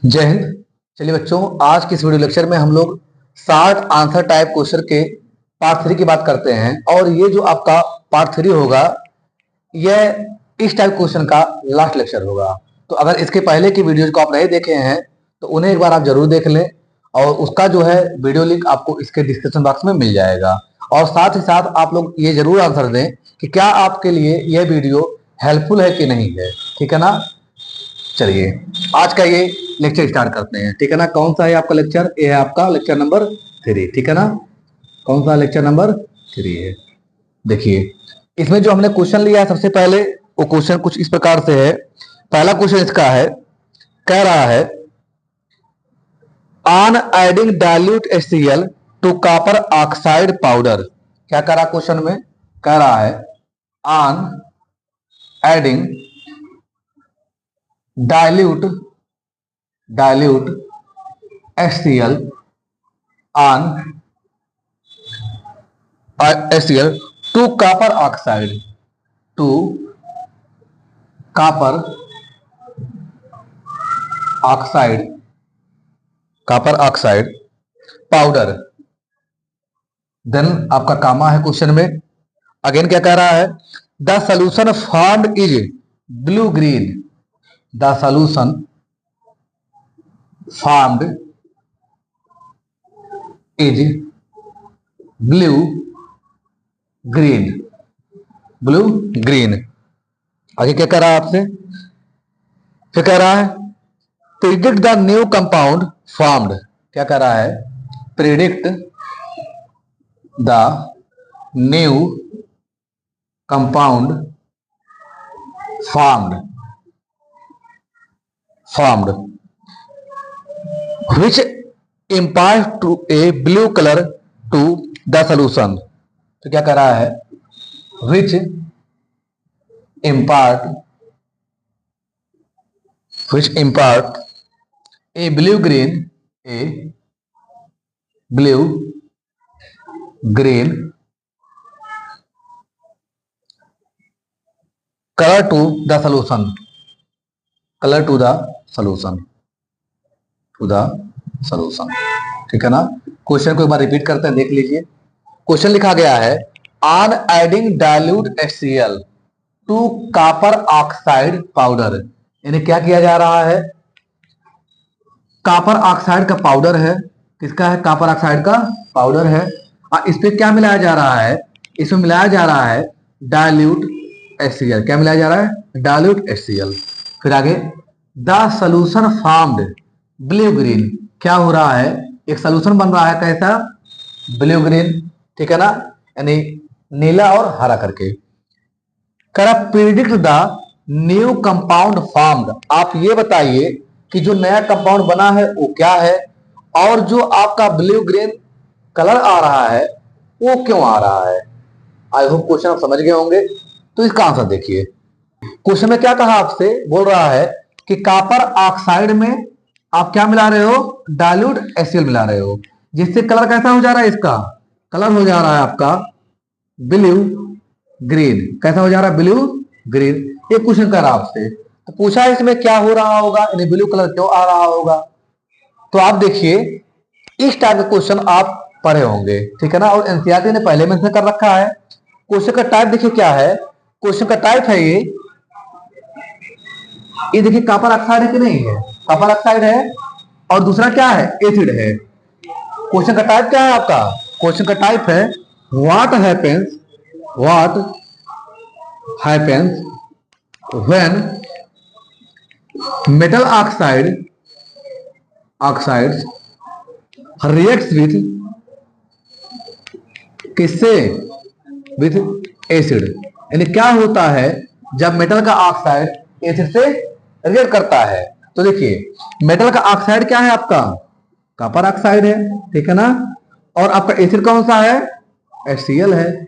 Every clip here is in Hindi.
जय हिंद। चलिए बच्चों, आज के इस वीडियो लेक्चर में हम लोग 60 आंसर टाइप क्वेश्चन के पार्ट 3 की बात करते हैं। और ये जो आपका पार्ट 3 होगा, यह इस टाइप क्वेश्चन का लास्ट लेक्चर होगा। तो अगर इसके पहले की वीडियोज को आप नहीं देखे हैं तो उन्हें एक बार आप जरूर देख लें, और उसका जो है वीडियो लिंक आपको इसके डिस्क्रिप्शन बॉक्स में मिल जाएगा। और साथ ही साथ आप लोग ये जरूर आंसर दें कि क्या आपके लिए यह वीडियो हेल्पफुल है कि नहीं है। ठीक है ना। चलिए आज का ये लेक्चर स्टार्ट करते हैं। ठीक है ना। कौन सा है आपका लेक्चर? ये है आपका लेक्चर नंबर 3। ठीक है ना। कौन सा लेक्चर नंबर 3 है? देखिए, इसमें जो हमने क्वेश्चन लिया है सबसे पहले, वो क्वेश्चन कुछ इस प्रकार से है। पहला क्वेश्चन इसका है, कह रहा है on adding dilute HCl to copper oxide powder. क्या कह रहा क्वेश्चन में? कह रहा है on adding dilute HCl on HCl to copper oxide powder. Then आपका कामा है क्वेश्चन में। अगेन क्या कह रहा है? The solution formed is blue green. The solution formed is blue green। आगे क्या कह रहा है आपसे? फिर कह रहा है predict the new compound formed. क्या कह रहा है? Predict the new compound formed which impart to a blue color to the solution। तो क्या कह रहा है? which impart a blue green color to the solution। ठीक है ना। क्वेश्चन को एक बार रिपीट करते हैं, देख लीजिए। क्वेश्चन लिखा गया है on adding dilute HCl to copper oxide powder. यानी क्या किया जा रहा है? कॉपर ऑक्साइड का पाउडर है। किसका है? कॉपर ऑक्साइड का पाउडर है। और इस पे क्या मिलाया जा रहा है? इसमें मिलाया जा रहा है डाइल्यूट HCl। क्या मिलाया जा रहा है? Dilute HCl। फिर आगे the solution formed blue green. क्या हो रहा है? एक सोल्यूशन बन रहा है। कैसा? Blue green. ठीक है ना। यानी नीला और हरा करके। कह predict the new compound formed. आप ये बताइए कि जो नया कंपाउंड बना है वो क्या है, और जो आपका ब्लू ग्रीन कलर आ रहा है वो क्यों आ रहा है। आई होप क्वेश्चन आप समझ गए होंगे। तो इसका आंसर देखिए। क्वेश्चन में क्या कहा आपसे? बोल रहा है कि कॉपर ऑक्साइड में आप क्या मिला रहे हो? डाइल्यूट HCl मिला रहे हो, जिससे कलर कैसा हो जा रहा है? इसका कलर हो जा रहा है आपका ब्लू ग्रीन। कैसा हो जा रहा है? Blue green. ये क्वेश्चन कर रहा है आपसे, तो पूछा इसमें क्या हो रहा होगा, यानी ब्लू कलर क्यों आ रहा होगा। तो आप देखिए, इस टाइप का क्वेश्चन आप पढ़े होंगे। ठीक है ना। और एनसीईआरटी ने पहले मेंशन कर रखा है। क्वेश्चन का टाइप देखिए क्या है। क्वेश्चन का टाइप है ये देखिए, कॉपर ऑक्साइड है कि नहीं है? कॉपर ऑक्साइड है। और दूसरा क्या है? एसिड है। क्वेश्चन का टाइप क्या है आपका? क्वेश्चन का टाइप है what happens when metal oxides reacts with किससे? With acid. यानी क्या होता है जब मेटल का ऑक्साइड एसिड से रिएक्ट करता है। तो देखिए, मेटल का ऑक्साइड क्या है आपका? कॉपर ऑक्साइड है। ठीक है ना। और आपका एसिड कौन सा है? HCl है।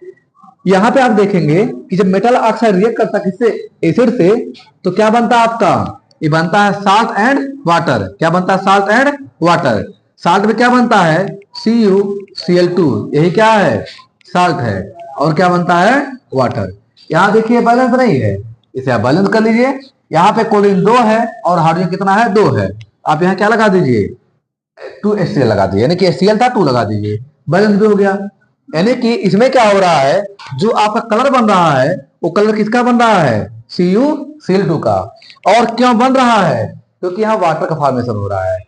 यहां पे आप देखेंगे कि जब मेटल ऑक्साइड रिएक्ट करता है किससे? एसिड से, तो क्या बनता है आपका? ये बनता है साल्ट एंड वाटर। क्या बनता है? Salt and water. साल्ट में क्या बनता है? CuCl2। यही क्या है? साल्ट है। और क्या बनता है? वाटर। यहां देखिए बैलेंस नहीं है, इसे आप बैलेंस कर लीजिए। यहाँ पे क्लोरीन 2 है और हाइड्रोजन कितना है? 2 है। आप यहाँ क्या लगा दीजिए, 2HCl लगा दीजिए, यानी कि HCl था 2 लगा दीजिए, बैलेंस भी हो गया। यानी कि इसमें क्या हो रहा है, जो आपका कलर बन रहा है वो कलर किसका बन रहा है, CuCl2 का। और क्यों बन रहा है, क्योंकि यहाँ वाटर का फॉर्मेशन हो रहा है।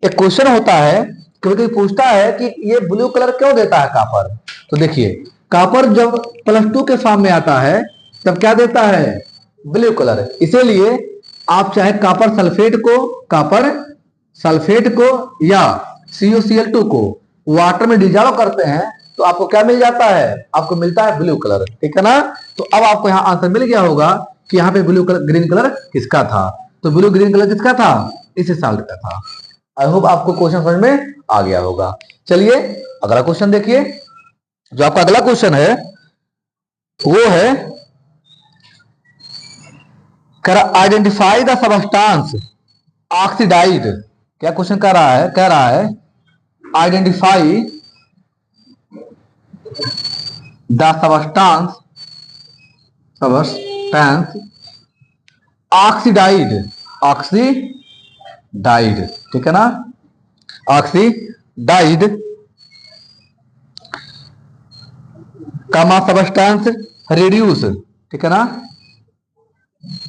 एक क्वेश्चन होता है, क्योंकि पूछता है कि ये ब्लू कलर क्यों देता है कापर। तो देखिए, कापर जब +2 के फॉर्म में आता है तब क्या देता है, ब्लू कलर। इसीलिए आप चाहे कापर सल्फेट को या CuCl2 को वाटर में डिजॉल्व करते हैं तो आपको क्या मिल जाता है, आपको मिलता है ब्लू कलर। ठीक है ना। तो अब आपको यहाँ आंसर मिल गया होगा कि यहाँ पे ब्लू कलर ग्रीन कलर किसका था। तो ब्लू ग्रीन कलर किसका था, इस साल्ट का था। आई होप आपको क्वेश्चन समझ में आ गया होगा। चलिए अगला क्वेश्चन देखिए। जो आपका अगला क्वेश्चन है वो है, आइडेंटिफाई द सबस्टांस ऑक्सीडाइड। क्या क्वेश्चन कह रहा है आइडेंटिफाई द सबस्टांस ऑक्सीडाइड। ठीक है ना, ऑक्सीडाइड सबस्टांस रिड्यूस। ठीक है ना,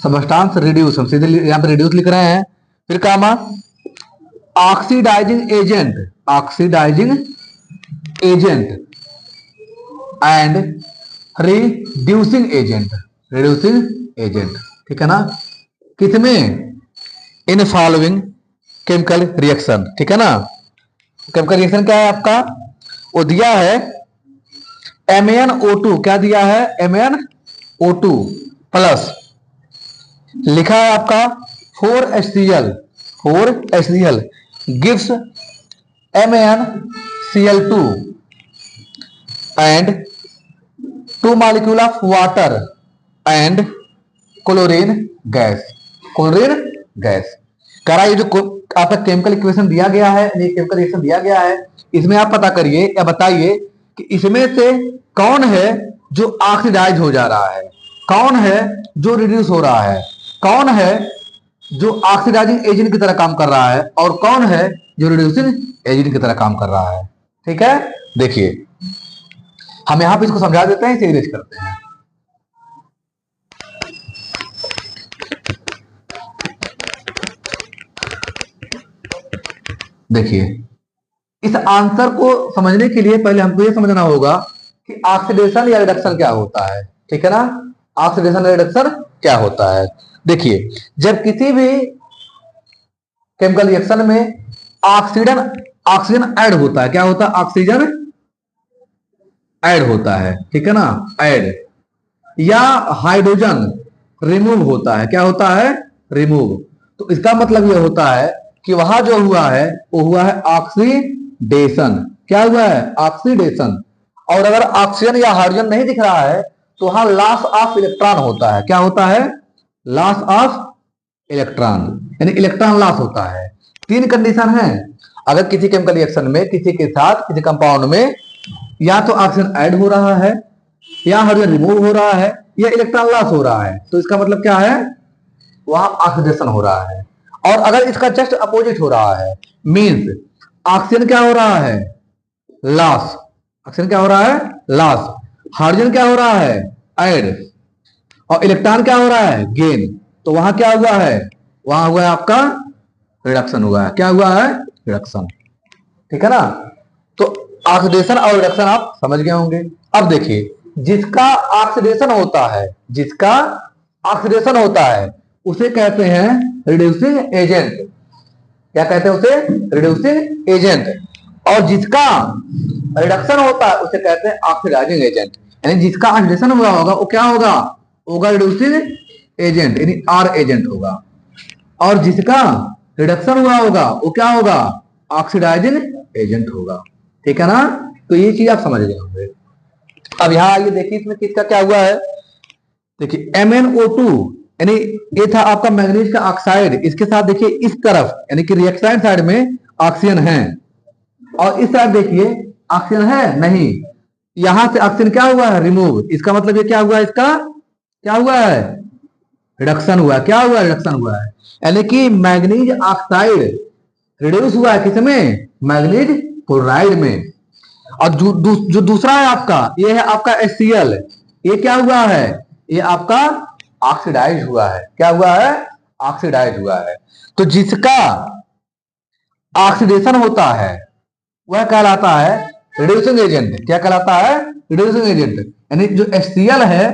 सबस्टांस रिड्यूस, हम सीधे यहाँ पे रिड्यूस लिख रहे हैं। फिर comma oxidising agent and reducing agent. ठीक है ना, किसमें, इन फॉलोइंग केमिकल रिएक्शन। ठीक है ना, केमिकल रिएक्शन क्या है आपका, वो दिया है MnO2। क्या दिया है, MnO2 प्लस लिखा है आपका 4HCl gives MnCl2 and 2 molecule of water and chlorine gas. करा, ये जो आपका केमिकल इक्वेशन दिया गया है, केमिकल रिएक्शन दिया गया है, इसमें आप पता करिए या बताइए कि इसमें से कौन है जो ऑक्सीडाइज हो जा रहा है, कौन है जो रिड्यूस हो रहा है, कौन है जो ऑक्सीडाइजिंग एजेंट की तरह काम कर रहा है, और कौन है जो रिड्यूसिंग एजेंट की तरह काम कर रहा है। ठीक है, देखिए हम यहां पे इसको समझा देते हैं, इसे इरेज करते हैं। देखिए, इस आंसर को समझने के लिए पहले हमको यह समझना होगा कि ऑक्सीडेशन या रिडक्शन क्या होता है। ठीक है ना, ऑक्सीडेशन या रिडक्शन क्या होता है। देखिए, जब किसी भी केमिकल रिएक्शन में ऑक्सीजन ऐड होता है, क्या होता है, ऑक्सीजन ऐड होता है। ठीक है ना, ऐड, या हाइड्रोजन रिमूव होता है, क्या होता है, रिमूव। तो इसका मतलब यह होता है कि वहां जो हुआ है वो हुआ है ऑक्सीडेशन। क्या हुआ है, ऑक्सीडेशन। और अगर ऑक्सीजन या हाइड्रोजन नहीं दिख रहा है तो वहां लॉस ऑफ इलेक्ट्रॉन होता है। क्या होता है, लॉस ऑफ इलेक्ट्रॉन, यानी इलेक्ट्रॉन लॉस होता है। 3 कंडीशन है, अगर किसी केमिकल रिएक्शन में किसी के साथ किसी कंपाउंड में या तो ऑक्सीजन ऐड हो रहा है, या हाइड्रोजन रिमूव हो रहा है, या इलेक्ट्रॉन लॉस हो रहा है, तो इसका मतलब क्या है, वहां ऑक्सीडेशन हो रहा है। और अगर इसका जस्ट अपोजिट हो रहा है, मींस ऑक्सीजन क्या हो रहा है, लॉस, ऑक्सीजन क्या हो रहा है, लॉस, हाइड्रोजन क्या हो रहा है, ऐड, और इलेक्ट्रॉन क्या हो रहा है, गेन, तो वहां क्या हुआ है, वहां हुआ है आपका रिडक्शन हुआ है। क्या हुआ है, रिडक्शन। ठीक है ना, तो ऑक्सीडेशन और रिडक्शन आप समझ गए होंगे। अब देखिए, जिसका ऑक्सीडेशन होता है उसे कहते हैं रिड्यूसिंग एजेंट। क्या कहते हैं उसे, रिड्यूसिंग एजेंट। और जिसका रिडक्शन होता है उसे कहते हैं ऑक्सीडाइजिंग एजेंट। यानी जिसका ऑक्सीडेशन हुआ होगा वो क्या होगा रिड्यूसिंग एजेंट, यानी आर एजेंट होगा। और जिसका रिडक्शन हुआ होगा वो क्या होगा, ऑक्सीडाइजिंग एजेंट होगा। ठीक है ना, तो ये चीज आप समझ गए होंगे। अब यहां आइए देखिए, इसमें किसका क्या हुआ है। देखिए MnO2, यानी ये था आपका मैंगनीज का ऑक्साइड, इसके साथ देखिए इस तरफ यानी कि रिएक्शन साइड में ऑक्सीजन है, और इस साइड देखिए ऑक्सीजन है नहीं, यहां से ऑक्सीजन क्या हुआ है, रिमूव। इसका मतलब ये क्या हुआ है, इसका क्या हुआ है, रिडक्शन हुआ है। क्या हुआ है, रिडक्शन हुआ है। यानी कि मैंगनीज ऑक्साइड रिड्यूस हुआ है किसमें? मैग्नीज क्लोराइड में। और जो दूसरा है आपका, ये है आपका HCl, ये क्या हुआ है? ये आपका ऑक्सीडाइज हुआ है। क्या हुआ है? ऑक्सीडाइज हुआ है। तो जिसका ऑक्सीडेशन होता है वह कहलाता है रिड्यूसिंग एजेंट। क्या कहलाता है? Reducing agent. यानी जो HCl है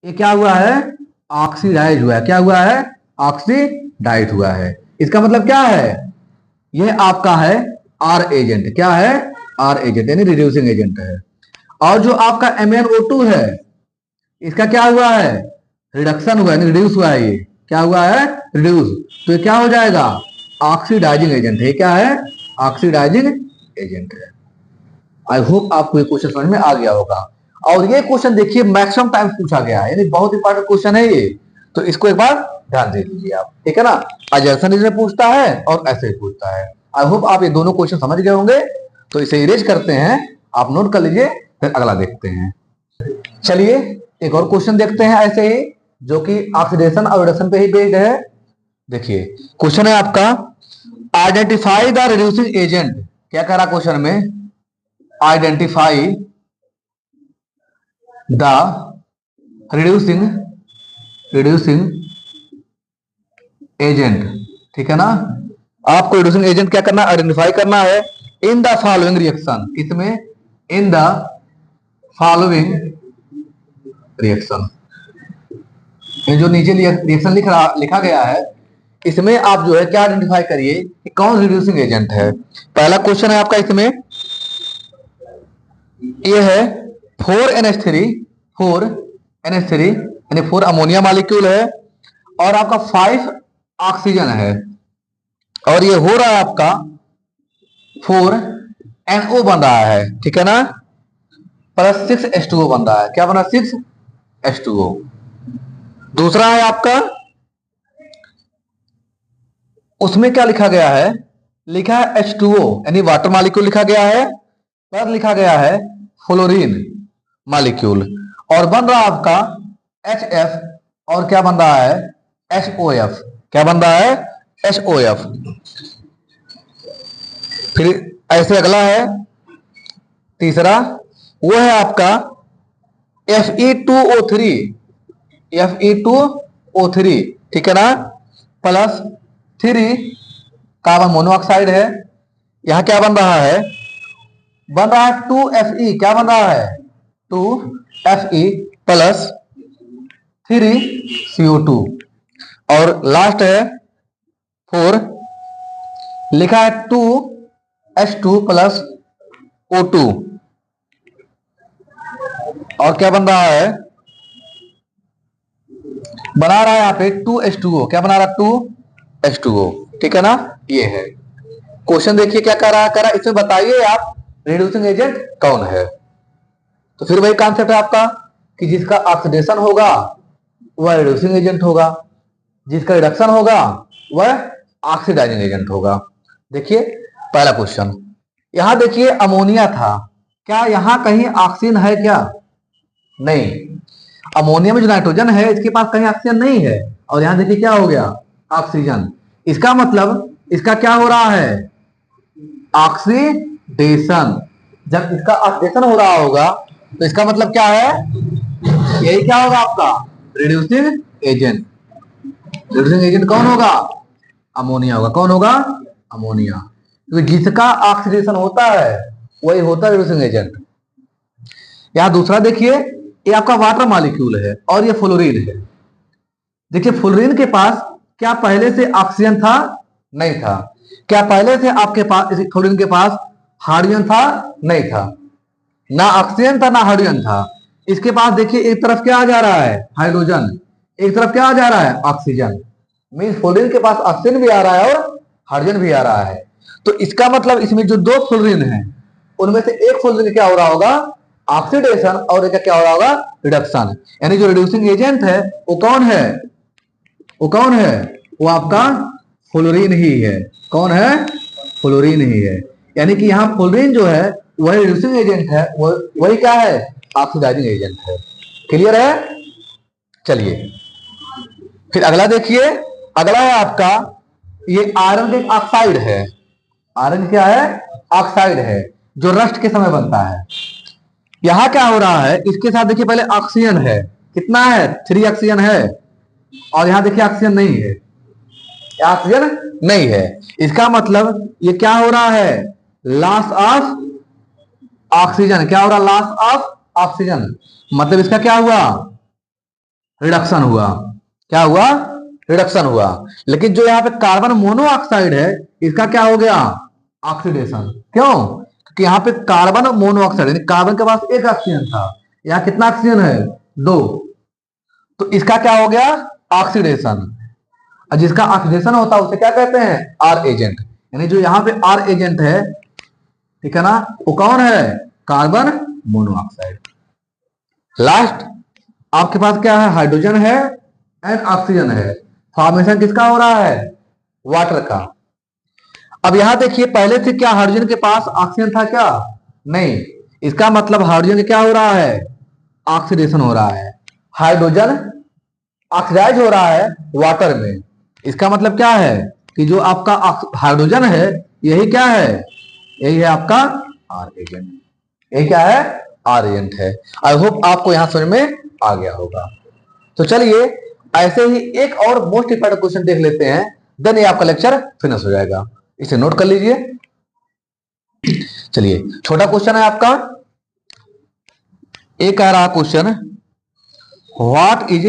ये क्या हुआ है? ऑक्सीडाइज हुआ है। क्या हुआ है? ऑक्सीडाइज हुआ है। इसका मतलब क्या है? ये आपका है R एजेंट। क्या है? R एजेंट यानी रिड्यूसिंग एजेंट है। और जो आपका MnO2 है इसका क्या हुआ है? रिडक्शन हुआ है, रिड्यूस हुआ है। ये क्या हुआ है? रिड्यूस। तो ये क्या हो जाएगा? ऑक्सीडाइजिंग एजेंट है। क्या है? ऑक्सीडाइजिंग एजेंट है। आई होप आपको ये क्वेश्चन समझ में आ गया होगा। और ये क्वेश्चन देखिए मैक्सिमम टाइम पूछा गया है, यानी बहुत इंपॉर्टेंट क्वेश्चन है ये। तो इसको एक बार ध्यान दे लीजिए आप, ठीक है ना। अजर्सन रीजन पूछता है और ऐसे ही पूछता है। आई होप आप ये दोनों क्वेश्चन समझ गए होंगे। तो इसे इरेज करते हैं, आप नोट कर लीजिए, फिर अगला देखते हैं। चलिए एक और क्वेश्चन देखते हैं ऐसे ही, जो कि ऑक्सीडेशन और रिडक्शन पे ही बेस्ड है। देखिए क्वेश्चन है आपका, आइडेंटिफाई द रिड्यूसिंग एजेंट। क्या कह रहा क्वेश्चन में? आइडेंटिफाई द रिड्यूसिंग एजेंट, ठीक है ना। आपको रिड्यूसिंग एजेंट क्या करना है? आइडेंटिफाई करना है इन द फॉलोइंग रिएक्शन। किसमें? In the following reaction. जो नीचे रिएक्शन लिखा गया है इसमें आप जो है क्या आइडेंटिफाई करिए कि कौन रिड्यूसिंग एजेंट है। पहला क्वेश्चन है आपका इसमें, ये है 4NH3 यानी 4 अमोनिया मॉलिक्यूल है और आपका 5 ऑक्सीजन है। और ये हो रहा है आपका 4NO बन रहा है, ठीक है ना, प्लस 6H2O बन रहा है। क्या बना? 6H2O। दूसरा है आपका, उसमें क्या लिखा गया है? लिखा है H2O यानी वाटर मॉलिक्यूल लिखा गया है, पर लिखा गया है फ्लोरीन मॉलिक्यूल, और बन रहा है आपका HF, और क्या बन रहा है? HOF। क्या बन रहा है? HOF। फिर ऐसे अगला है तीसरा, वो है आपका Fe2O3, Fe2O3, ठीक है ना, प्लस 3 कार्बन मोनोऑक्साइड है। यहां क्या बन रहा है? बन रहा है 2Fe। क्या बन रहा है? 2Fe plus 3CO2। और लास्ट है 4, लिखा है 2H2 प्लस O2। और क्या बन रहा है? बना रहा है यहाँ पे 2H2O। क्या बना रहा है? 2H2O, ठीक है ना। ये है क्वेश्चन। देखिए क्या कर रहा है, इसमें बताइए आप रिड्यूसिंग एजेंट कौन है। तो फिर वही कॉन्सेप्ट है आपका कि जिसका ऑक्सीडेशन होगा वह रिड्यूसिंग एजेंट होगा, जिसका रिडक्शन होगा वह ऑक्सीडाइजिंग एजेंट होगा। देखिए पहला क्वेश्चन, यहां देखिए अमोनिया था। क्या यहां कहीं ऑक्सीजन है? क्या नहीं। अमोनिया में जो नाइट्रोजन है इसके पास कहीं ऑक्सीजन नहीं है, और यहां देखिए क्या हो गया? ऑक्सीजन। इसका मतलब इसका क्या हो रहा है? ऑक्सीडेशन। जब इसका ऑक्सीडेशन हो रहा होगा तो इसका मतलब क्या है? यही क्या होगा आपका? Reducing agent. रिड्यूसिंग एजेंट कौन होगा? अमोनिया होगा। कौन होगा? अमोनिया। तो जिसका ऑक्सीडेशन होता है वही होता है रिड्यूसिंग एजेंट। यहां दूसरा देखिए, ये आपका वाटर मॉलिक्यूल है और ये फ्लोरीन है। देखिए फ्लोरीन के पास क्या पहले से ऑक्सीजन था? नहीं था। क्या पहले से आपके पास फ्लोरीन के पास हाइड्रोजन था? नहीं था। ना ऑक्सीजन था ना हाइड्रोजन था। इसके पास देखिए एक तरफ क्या आ जा रहा है? हाइड्रोजन। एक तरफ क्या आ जा रहा है? ऑक्सीजन। मीन फ्लोरीन के पास ऑक्सीजन भी आ रहा है और हाइड्रोजन भी आ रहा है। तो इसका मतलब इसमें जो दो फ्लोरीन है उनमें से एक फ्लोरीन क्या हो रहा होगा? ऑक्सीडेशन, और एक क्या हो रहा होगा? रिडक्शन। यानी जो रिड्यूसिंग एजेंट है वो कौन है? वो कौन है? वो आपका फ्लोरीन ही है। कौन है? फ्लोरीन ही है। यानी कि यहाँ फ्लोरीन जो है वही रिड्यूसिंग एजेंट है, वही क्या है? ऑक्सीडाइजिंग एजेंट है। क्लियर है? चलिए फिर अगला देखिए। अगला है आपका, ये आयरन ऑक्साइड है। ऑरेंज क्या है? ऑक्साइड है, जो रस्ट के समय बनता है। यहां क्या हो रहा है, इसके साथ देखिए पहले ऑक्सीजन है, कितना है? 3 ऑक्सीजन है, और यहां देखिए ऑक्सीजन नहीं है, ऑक्सीजन नहीं है। इसका मतलब ये क्या हो रहा है? Loss of oxygen. क्या हो रहा? Loss of oxygen. मतलब इसका क्या हुआ? रिडक्शन हुआ। क्या हुआ? रिडक्शन हुआ। लेकिन जो यहाँ पे कार्बन मोनोऑक्साइड है, इसका क्या हो गया? ऑक्सीडेशन। क्यों? क्योंकि यहाँ पे कार्बन मोनोऑक्साइड, कार्बन के पास एक ऑक्सीजन था, यहाँ कितना ऑक्सीजन है? 2। तो इसका क्या हो गया? ऑक्सीडेशन। और जिसका ऑक्सीडेशन होता है उसे क्या कहते हैं? Reagent. यानी जो यहाँ पे आर एजेंट है, ठीक है ना, वो कौन है? Carbon monoxide. लास्ट आपके पास क्या है? हाइड्रोजन है एंड ऑक्सीजन है। फॉर्मेशन किसका हो रहा है? वाटर का। अब यहां देखिए, पहले से क्या हाइड्रोजन के पास ऑक्सीजन था क्या? नहीं। इसका मतलब हाइड्रोजन क्या हो रहा है? ऑक्सीडेशन हो रहा है। हाइड्रोजन ऑक्सीडाइज हो रहा है वाटर में। इसका मतलब क्या है कि जो आपका हाइड्रोजन है, यही क्या है? यही है आपका आर एजेंट। ये क्या है? आर एजेंट है। आई होप आपको यहां समझ में आ गया होगा। तो चलिए ऐसे ही एक और मोस्ट इंपॉर्टेंट क्वेश्चन देख लेते हैं, देन ये आपका लेक्चर फिनिश हो जाएगा। इसे नोट कर लीजिए। चलिए, छोटा क्वेश्चन है आपका। एक कह रहा question, what is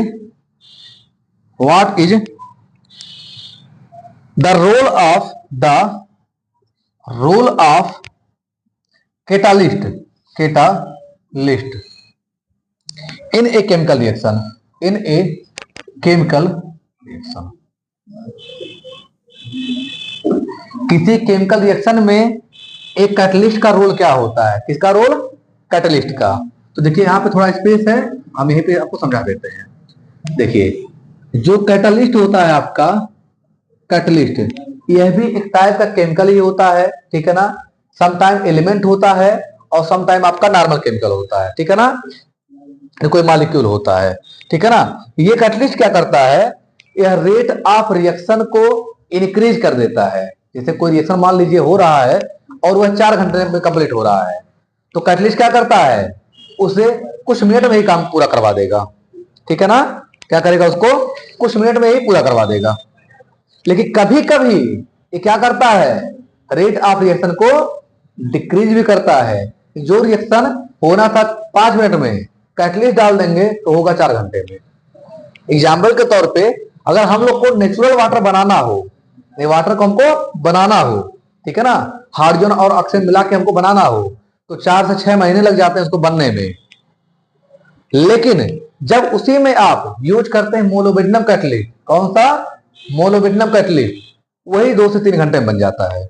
the role of catalyst in a chemical reaction. किसी केमिकल रिएक्शन में एक कैटलिस्ट का रोल क्या होता है? किसका रोल? कैटलिस्ट का। तो देखिए यहाँ पे थोड़ा स्पेस है, हम यहीं पे आपको समझा देते हैं। देखिए, जो कैटलिस्ट होता है आपका, कैटलिस्ट, यह भी एक टाइप का केमिकल ही होता है, ठीक है ना। समटाइम एलिमेंट होता है और समटाइम आपका नॉर्मल केमिकल होता है, ठीक है ना, कोई मॉलिक्यूल होता है, ठीक है ना। ये कैटलिस्ट क्या करता है? यह रेट ऑफ रिएक्शन को इंक्रीज कर देता है। जैसे कोई रिएक्शन मान लीजिए हो रहा है और वह 4 घंटे में कंप्लीट हो रहा है, तो कैटलिस्ट क्या करता है? उसे कुछ मिनट में ही काम पूरा करवा देगा, ठीक है ना। क्या करेगा? उसको कुछ मिनट में ही पूरा करवा देगा। लेकिन कभी कभी ये क्या करता है? रेट ऑफ रिएक्शन को डिक्रीज भी करता है। जो रिएक्शन होना था 5 मिनट में, कैटलिस्ट डाल देंगे तो होगा 4 घंटे में। एग्जाम्पल के तौर पे, अगर हम लोग को नेचुरल वाटर बनाना हो, वाटर को हमको बनाना हो, ठीक है ना, हाइड्रोजन और ऑक्सीजन मिला के हमको बनाना हो, तो 4 से 6 महीने लग जाते हैं उसको बनने में। लेकिन जब उसी में आप यूज करते हैं मोलोबिडिनम कैटलिस्ट, कौन सा? मोलोबिडिनम कैटलिस्ट, वही 2 से 3 घंटे में बन जाता है।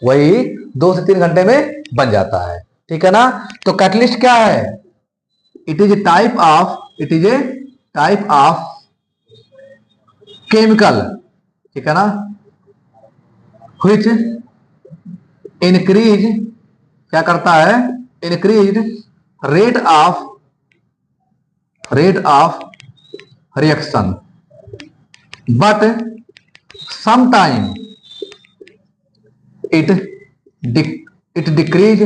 वही 2 से 3 घंटे में बन जाता है, ठीक है ना। तो कैटलिस्ट क्या है? It is a type of chemical, ठीक है ना, व्हिच इंक्रीज, क्या करता है? Increase rate of reaction, but sometime it decrease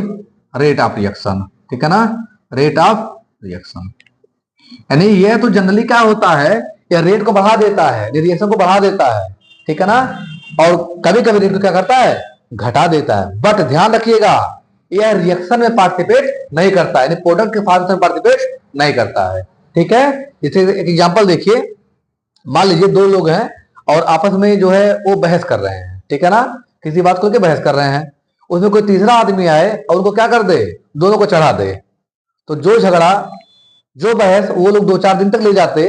rate of reaction, ठीक है ना, रेट ऑफ रिएक्शन। यानी ये तो जनरली क्या होता है? ये रेट को बढ़ा देता है, रिएक्शन को बढ़ा देता है, ठीक है ना। और कभी कभी रेट को क्या करता है? घटा देता है। बट ध्यान रखिएगा, यह रिएक्शन में पार्टिसिपेट नहीं करता है, प्रोडक्ट के फॉर्मेशन में पार्टिसिपेट नहीं करता है, ठीक है। जैसे एक एग्जांपल देखिए, मान लीजिए 2 लोग हैं और आपस में जो है वो बहस कर रहे हैं, ठीक है ना, किसी बात को लेकर बहस कर रहे हैं। उसमें कोई तीसरा आदमी आए और उनको क्या कर दे? दोनों को चढ़ा दे। तो जो झगड़ा, जो बहस वो लोग 2-4 दिन तक ले जाते,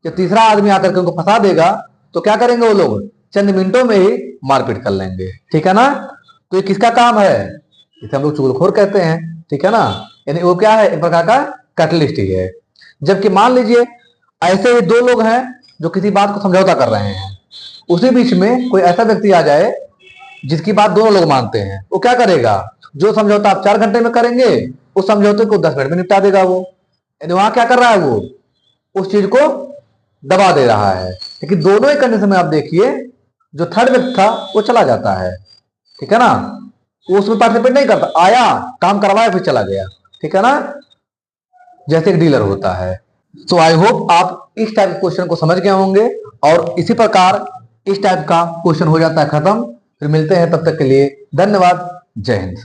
जब तीसरा आदमी आकर के उनको फंसा देगा तो क्या करेंगे वो लोग? चंद मिनटों में ही मारपीट कर लेंगे, ठीक है ना। तो ये किसका काम है? इसे हम लोग चुगलखोर कहते हैं, ठीक है ना। यानी वो क्या है? एक प्रकार का कैटलिस्ट ही है। जबकि मान लीजिए ऐसे ही 2 लोग हैं जो किसी बात को समझौता कर रहे हैं, उसी बीच में कोई ऐसा व्यक्ति आ जाए जिसकी बात दोनों लोग मानते हैं, वो क्या करेगा? जो समझौता आप 4 घंटे में करेंगे, उस समझौते को 10 मिनट में निपटा देगा वो। यानी वहां क्या कर रहा है? वो उस चीज को दबा दे रहा है। लेकिन दोनों ही कंडीशन में आप देखिए, जो थर्ड व्यक्ति था वो चला जाता है, ठीक है ना, वो उसमें पार्टिसिपेट नहीं करता, आया काम करवाया फिर चला गया, ठीक है ना, जैसे एक डीलर होता है। सो आई होप आप इस टाइप के क्वेश्चन को समझ गए होंगे, और इसी प्रकार इस टाइप का क्वेश्चन हो जाता है खत्म। फिर मिलते हैं, तब तक के लिए धन्यवाद, जय हिंद।